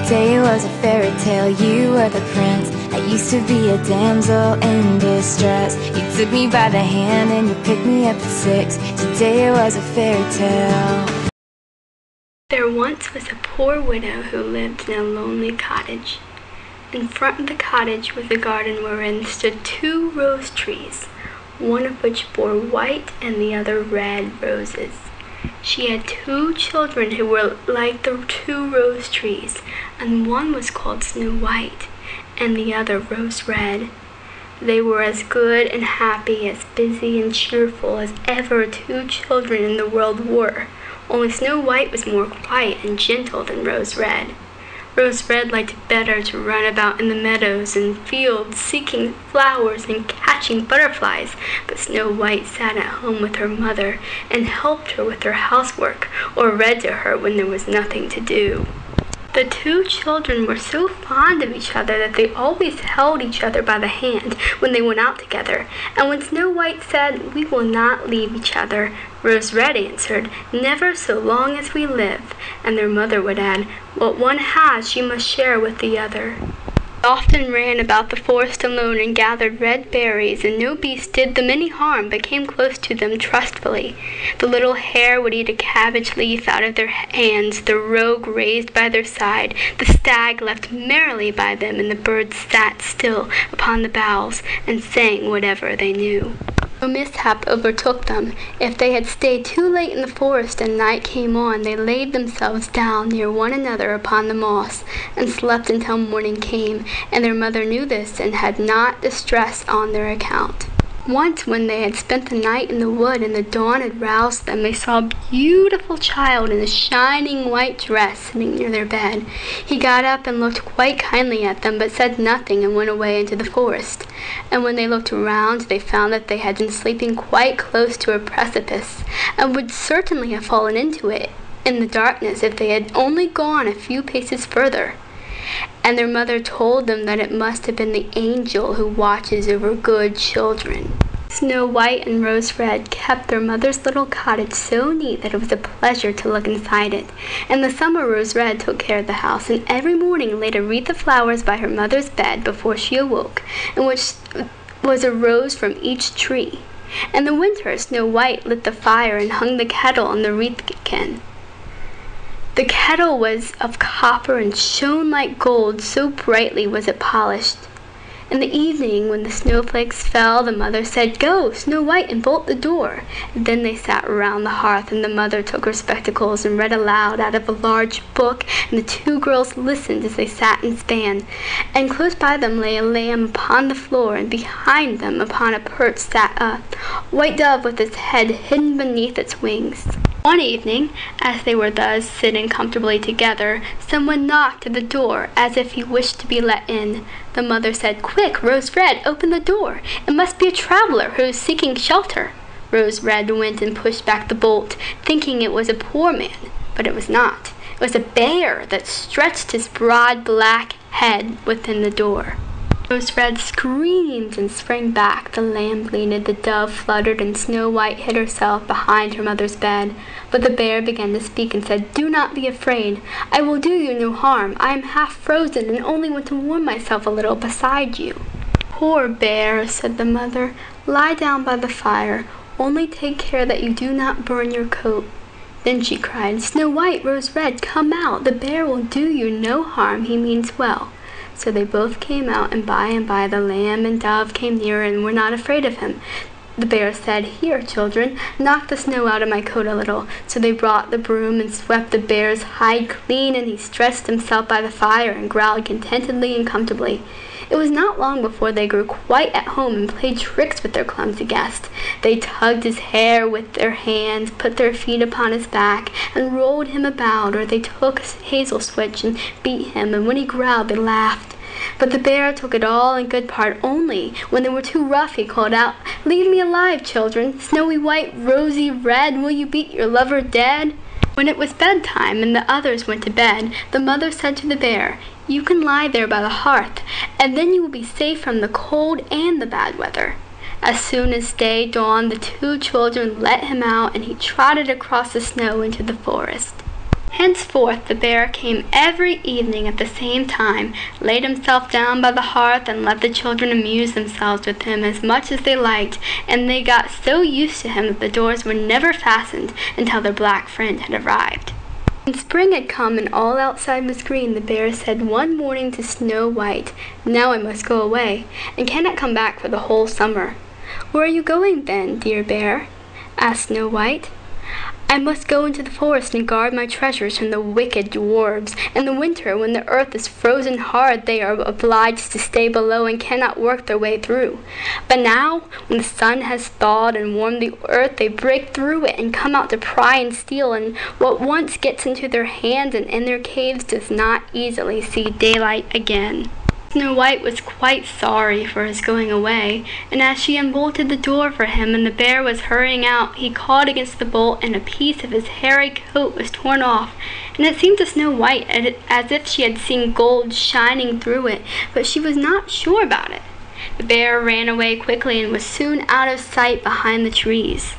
Today was a fairy tale, you were the prince. I used to be a damsel in distress. You took me by the hand and you picked me up at 6. Today was a fairy tale. There once was a poor widow who lived in a lonely cottage. In front of the cottage was a garden wherein stood 2 rose trees, one of which bore white and the other red roses. She had 2 children who were like the 2 rose trees, and one was called Snow White, and the other Rose Red. They were as good and happy, as busy and cheerful as ever 2 children in the world were, only Snow White was more quiet and gentle than Rose Red. Rose Red liked better to run about in the meadows and fields, seeking flowers and catching butterflies, but Snow White sat at home with her mother and helped her with her housework, or read to her when there was nothing to do. The 2 children were so fond of each other that they always held each other by the hand when they went out together, and when Snow White said, "We will not leave each other," Rose Red answered, "Never so long as we live," and their mother would add, "What one has you must share with the other." They often ran about the forest alone and gathered red berries, and no beast did them any harm but came close to them trustfully. The little hare would eat a cabbage leaf out of their hands, the roe grazed by their side, the stag leapt merrily by them, and the birds sat still upon the boughs and sang whatever they knew. No mishap overtook them. If they had stayed too late in the forest and night came on, they laid themselves down near one another upon the moss, and slept until morning came, and their mother knew this, and had not distress on their account. Once when they had spent the night in the wood and the dawn had roused them, they saw a beautiful child in a shining white dress sitting near their bed. He got up and looked quite kindly at them, but said nothing and went away into the forest. And when they looked around, they found that they had been sleeping quite close to a precipice, and would certainly have fallen into it in the darkness if they had only gone a few paces further. And their mother told them that it must have been the angel who watches over good children. Snow White and Rose Red kept their mother's little cottage so neat that it was a pleasure to look inside it. In the summer, Rose Red took care of the house, and every morning laid a wreath of flowers by her mother's bed before she awoke, in which was a rose from each tree. In the winter, Snow White lit the fire and hung the kettle on the wreathkin. The kettle was of copper and shone like gold, so brightly was it polished. In the evening, when the snowflakes fell, the mother said, "Go, Snow White, and bolt the door." And then they sat around the hearth, and the mother took her spectacles and read aloud out of a large book, and the 2 girls listened as they sat and span. And close by them lay a lamb upon the floor, and behind them upon a perch sat a white dove with its head hidden beneath its wings. One evening, as they were thus sitting comfortably together, someone knocked at the door as if he wished to be let in. The mother said, "Quick, Rose Red, open the door. It must be a traveler who is seeking shelter." Rose Red went and pushed back the bolt, thinking it was a poor man, but it was not. It was a bear that stretched his broad black head within the door. Rose Red screamed and sprang back. The lamb bleated, the dove fluttered, and Snow White hid herself behind her mother's bed. But the bear began to speak and said, "Do not be afraid. I will do you no harm. I am half frozen and only want to warm myself a little beside you." "Poor bear," said the mother, "lie down by the fire. Only take care that you do not burn your coat." Then she cried, "Snow White, Rose Red, come out. The bear will do you no harm. He means well." So they both came out, and by the lamb and dove came nearer and were not afraid of him. The bear said, "Here, children, knock the snow out of my coat a little." So they brought the broom and swept the bear's hide clean, and he stretched himself by the fire and growled contentedly and comfortably. It was not long before they grew quite at home and played tricks with their clumsy guest. They tugged his hair with their hands, put their feet upon his back, and rolled him about, or they took a hazel switch and beat him, and when he growled they laughed. But the bear took it all in good part. Only when they were too rough he called out, "Leave me alive, children. Snowy White, Rosy Red, will you beat your lover dead?" When it was bedtime and the others went to bed, the mother said to the bear, "You can lie there by the hearth, and then you will be safe from the cold and the bad weather." As soon as day dawned, the 2 children let him out, and he trotted across the snow into the forest. Henceforth the bear came every evening at the same time, laid himself down by the hearth, and let the children amuse themselves with him as much as they liked, and they got so used to him that the doors were never fastened until their black friend had arrived. When spring had come and all outside was green, the bear said one morning to Snow White, "Now I must go away, and cannot come back for the whole summer." "Where are you going, then, dear bear?" asked Snow White. "I must go into the forest and guard my treasures from the wicked dwarfs. In the winter, when the earth is frozen hard, they are obliged to stay below and cannot work their way through. But now, when the sun has thawed and warmed the earth, they break through it and come out to pry and steal, and what once gets into their hands and in their caves does not easily see daylight again." Snow White was quite sorry for his going away, and as she unbolted the door for him and the bear was hurrying out, he caught against the bolt and a piece of his hairy coat was torn off, and it seemed to Snow White as if she had seen gold shining through it, but she was not sure about it. The bear ran away quickly and was soon out of sight behind the trees.